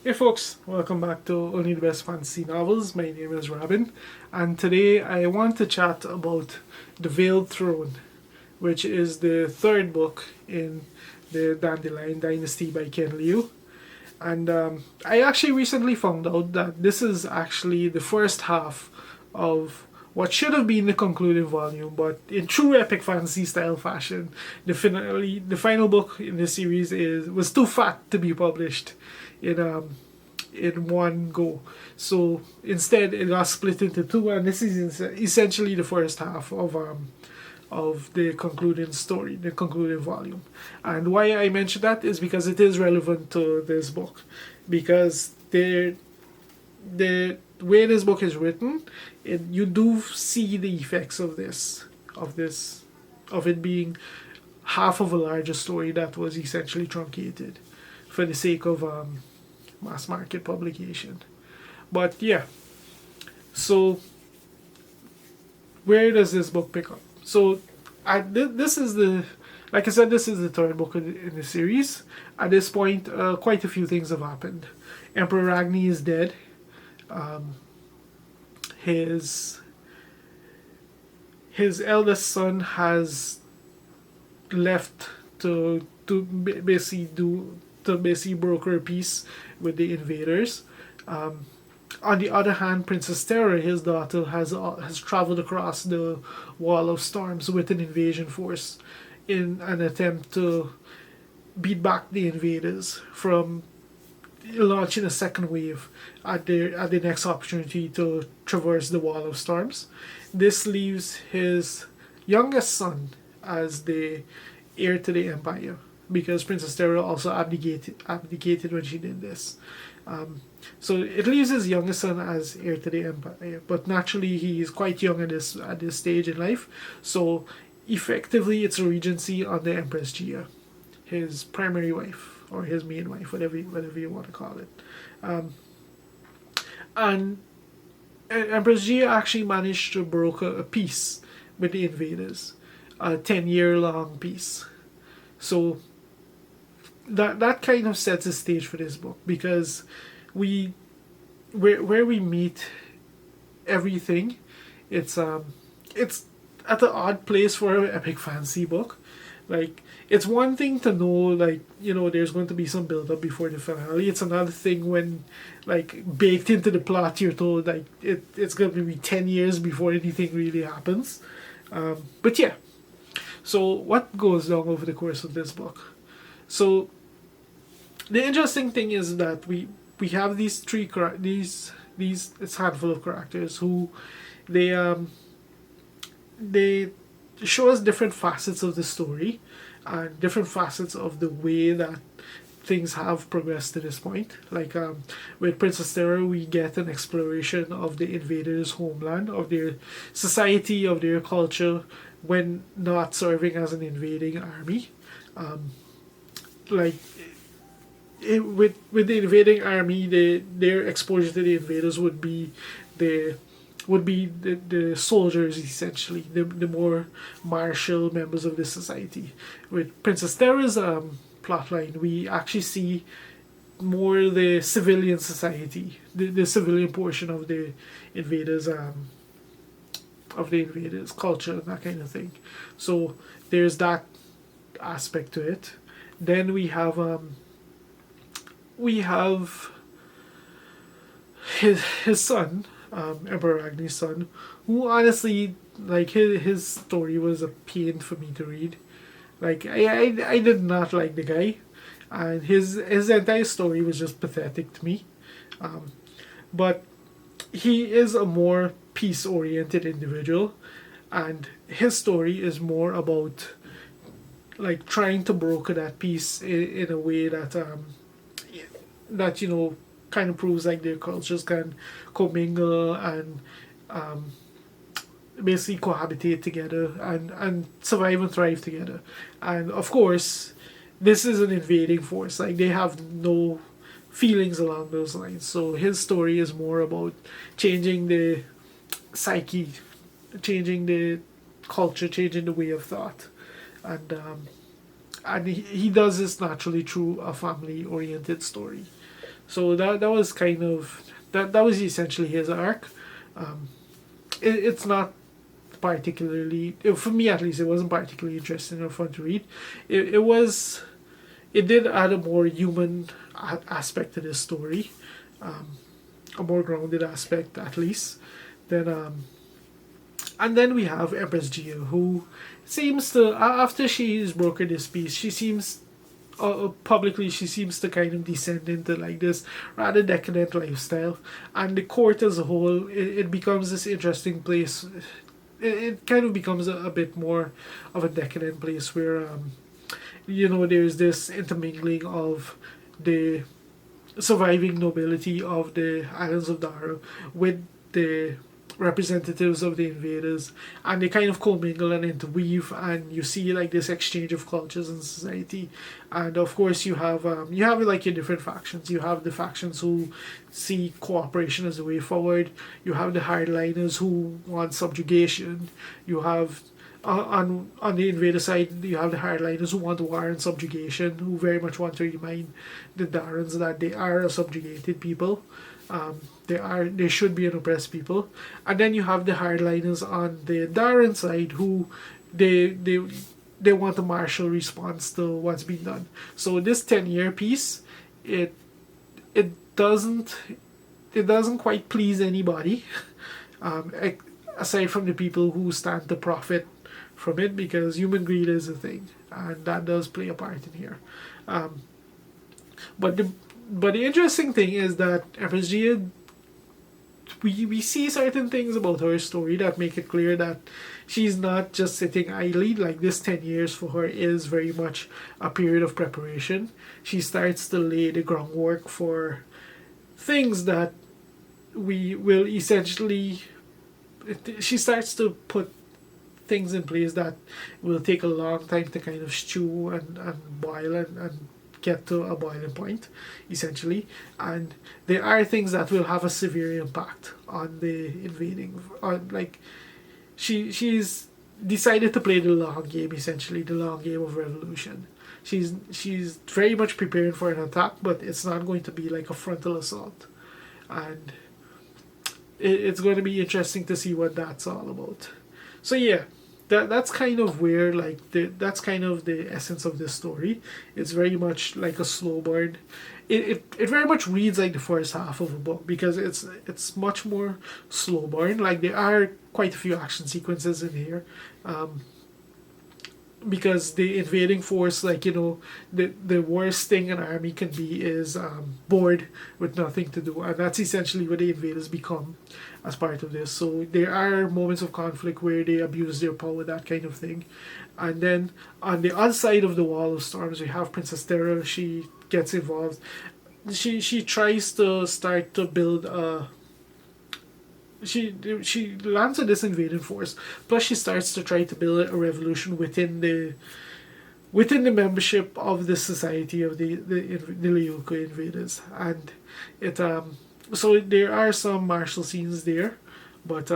Hey folks, welcome back to Only the Best Fantasy Novels. My name is Robin, and today I want to chat about The Veiled Throne, which is the third book in the Dandelion Dynasty by Ken Liu. And I actually recently found out that this is actually the first half of what should have been the concluding volume, but in true epic fantasy style fashion, the final book in the series was too fat to be published in one go. So instead, it got split into two, and this is essentially the first half of the concluding story, the concluding volume. And why I mention that is because it is relevant to this book, because the way this book is written, you do see the effects of it being half of a larger story that was essentially truncated for the sake of mass market publication. But yeah, so where does this book pick up? So this is the like I said, this is the third book in the series. At this point, quite a few things have happened. Emperor Ragni is dead. Um, his his eldest son has left to basically broker a peace with the invaders. Um, on the other hand, Princess Terra, his daughter, has traveled across the Wall of Storms with an invasion force in an attempt to beat back the invaders from launching a second wave at the next opportunity to traverse the Wall of Storms. This leaves his youngest son as the heir to the empire because Princess Terra also abdicated when she did this. Um, so it leaves his youngest son as heir to the empire, but naturally he is quite young at this stage in life. So effectively, it's a regency on the Empress Gia, his primary wife or his main wife, whatever you want to call it. Um, and Empress Gia actually managed to broker a peace with the invaders, a 10-year long peace. So that kind of sets the stage for this book because we where we meet everything, it's it's at an odd place for an epic fantasy book. Like it's one thing to know, like, there's going to be some build up before the finale. It's another thing when, like, baked into the plot, you're told like it's going to be 10 years before anything really happens. But yeah, so what goes down over the course of this book? So the interesting thing is that we have these it's handful of characters who they they show us different facets of the story and different facets of the way that things have progressed to this point. Like with Princess Terra, we get an exploration of the invaders' homeland, of their society, of their culture when not serving as an invading army. Um, like with the invading army, their exposure to the invaders the soldiers, essentially, the more martial members of the society. With Princess Terra's plotline, we actually see more the civilian society, the civilian portion invaders of the invaders culture and that kind of thing. So there's that aspect to it. Then we have his son, Emperor Agni's son, who honestly, like, his story was a pain for me to read. Like I did not like the guy, and his entire story was just pathetic to me. Um, but he is a more peace oriented individual, and his story is more about, like, trying to broker that peace in a way that kind of proves like their cultures can commingle and um, basically cohabitate together and survive and thrive together. And of course, this is an invading force. Like, they have no feelings along those lines. So his story is more about changing the psyche, changing the culture, changing the way of thought, and he does this naturally through a family oriented story. So that was kind of that was essentially his arc. It's not particularly, for me at least, it wasn't particularly interesting or fun to read. It was, it did add a more human aspect to this story, a more grounded aspect at least. Then and then we have Empress Gia, who seems to, after she's brokered this peace, she seems, publicly, she seems to kind of descend into like this rather decadent lifestyle, and the court as a whole, it becomes this interesting place. It kind of becomes a bit more of a decadent place where there's this intermingling of the surviving nobility of the islands of Dara with the representatives of the invaders, and they kind of commingle and interweave, and you see like this exchange of cultures in society. And of course you have like your different factions. You have the factions who see cooperation as a way forward. You have the hardliners who want subjugation. You have on the invader side, you have the hardliners who want war and subjugation, who very much want to remind the Darans that they are a subjugated people. They should be an oppressed people. And then you have the hardliners on the Daran side, who they want a martial response to what's being done. So this 10-year piece, it doesn't quite please anybody, aside from the people who stand to profit from it, because human greed is a thing, and that does play a part in here. But the interesting thing is that Empress Gia, we see certain things about her story that make it clear that she's not just sitting idly. Like, this 10 years for her is very much a period of preparation. She starts to lay the groundwork for things that we will essentially, she starts to put things in place that will take a long time to kind of stew and boil and get to a boiling point, essentially. And there are things that will have a severe impact on the invading, on like, she's decided to play the long game, essentially the long game of revolution. She's very much preparing for an attack, but it's not going to be like a frontal assault. And it's going to be interesting to see what that's all about. So yeah, that's kind of where, like, that's kind of the essence of this story. It's very much like a slow burn. It very much reads like the first half of a book, because it's much more slow burn. Like, there are quite a few action sequences in here, because the invading force, like, the worst thing an army can be is bored with nothing to do, and that's essentially what the invaders become as part of this. So there are moments of conflict where they abuse their power, that kind of thing. And then on the other side of the Wall of Storms, we have Princess Terra. She gets involved. She tries to start to build a, she lands on this invading force. Plus, she starts to try to build a revolution within the membership of the society of the Leoka invaders, and it so there are some martial scenes there, but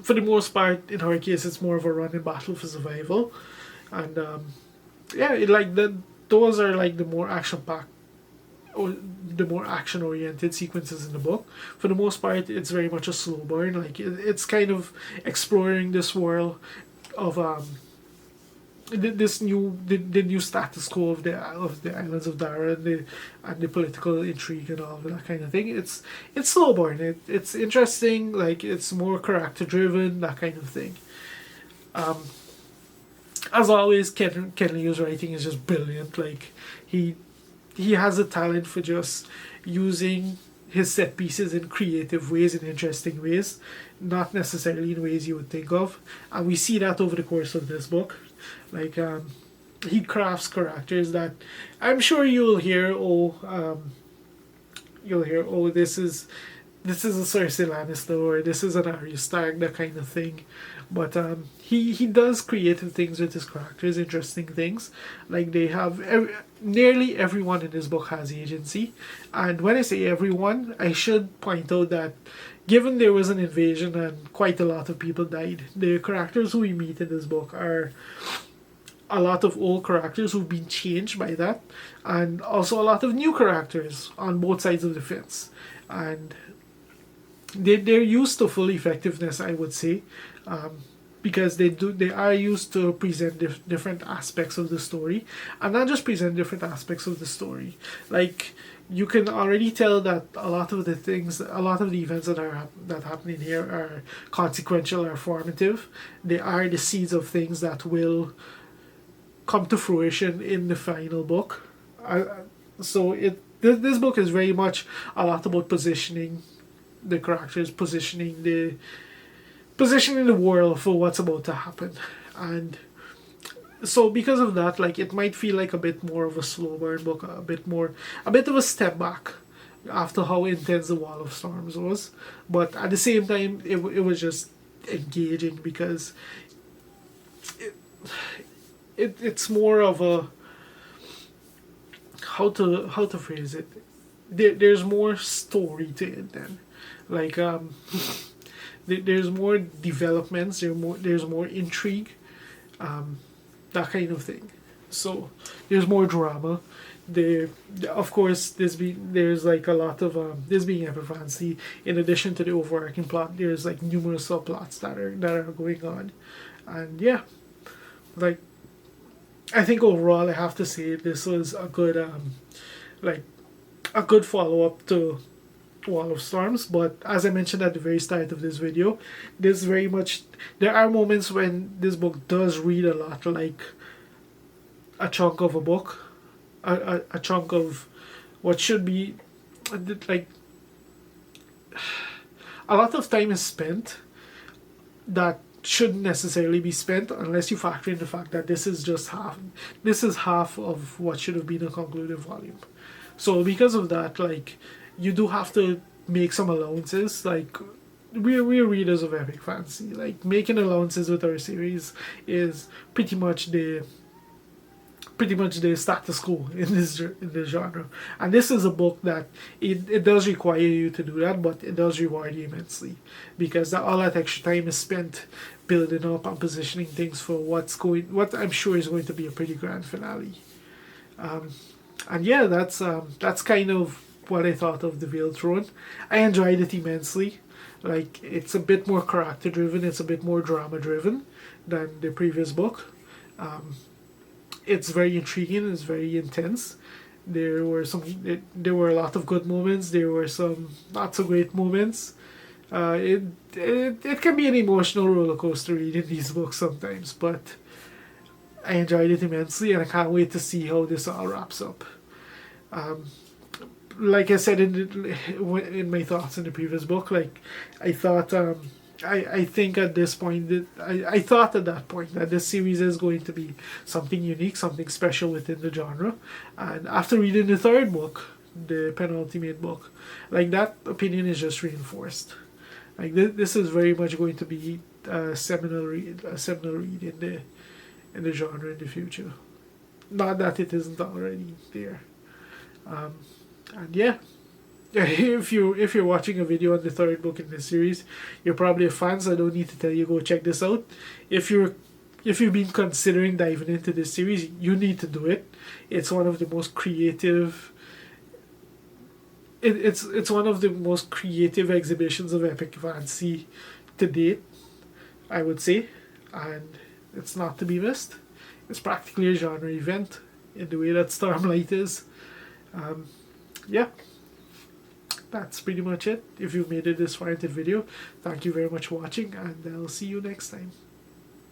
for the most part, in her case, it's more of a running battle for survival, and yeah, those are like the more action packed, or the more action oriented sequences in the book. For the most part, it's very much a slow burn. Like, it's kind of exploring this world of the new status quo of the islands of Dara, and the political intrigue and all of that kind of thing. It's slow burn. It's interesting. Like, it's more character driven, that kind of thing. As always, Ken Liu's writing is just brilliant. Like, he has a talent for just using his set pieces in creative ways, in interesting ways, not necessarily in ways you would think of, and we see that over the course of this book. Like, he crafts characters that I'm sure you'll hear. This is a Cersei Lannister, or this is an Arya Stark, that kind of thing. But he does creative things with his characters, interesting things. Like, they have nearly everyone in this book has agency, and when I say everyone, I should point out that given there was an invasion and quite a lot of people died, the characters who we meet in this book are a lot of old characters who've been changed by that, and also a lot of new characters on both sides of the fence, and they're used to full effectiveness, I would say, because they are used to present different aspects of the story, and not just present different aspects of the story. Like, you can already tell that a lot of the events that happen in here are consequential or formative. They are the seeds of things that will come to fruition in the final book. So this book is very much a lot about positioning the characters, positioning the world for what's about to happen. And so because of that, like, it might feel like a bit more of a slow burn book, a bit of a step back after how intense the Wall of Storms was. But at the same time, it was just engaging, because it's more of a, how to phrase it, there's more story to it then, like, there's more developments, there's more intrigue, that kind of thing. So there's more drama. Of course, there's like a lot of this being epic fantasy. In addition to the overarching plot, there's like numerous subplots that are going on, and yeah, like, I think overall I have to say this was a good like a good follow up to Wall of Storms. But as I mentioned at the very start of this video, there are moments when this book does read a lot like a chunk of a book, a chunk of what should be, like, a lot of time is spent that shouldn't necessarily be spent, unless you factor in the fact that this is half of what should have been a concluded volume. So because of that, like, you do have to make some allowances. Like, we're readers of epic fantasy. Like, making allowances with our series is pretty much the status quo in this genre. And this is a book that it does require you to do that, but it does reward you immensely, because all that extra time is spent building up and positioning things for what I'm sure is going to be a pretty grand finale. And yeah, that's kind of what I thought of The Veiled Throne. I enjoyed it immensely. Like, it's a bit more character driven, it's a bit more drama driven than the previous book. It's very intriguing, it's very intense. There were a lot of good moments, there were some not so great moments. It can be an emotional roller coaster reading these books sometimes, but I enjoyed it immensely, and I can't wait to see how this all wraps up. Like I said in my thoughts in the previous book, like, I thought, I think at this point that I thought at that point that this series is going to be something unique, something special within the genre. And after reading the third book, the penultimate book, like, that opinion is just reinforced. Like, this is very much going to be a seminal read in the genre in the future. Not that it isn't already there. And yeah, if you're watching a video on the third book in this series, you're probably a fan, so I don't need to tell you go check this out. If you've been considering diving into this series, you need to do it. It's one of the most creative. It's one of the most creative exhibitions of epic fantasy to date, I would say, and it's not to be missed. It's practically a genre event in the way that Stormlight is. Yeah, that's pretty much it. If you've made it this far into the video, thank you very much for watching, and I'll see you next time.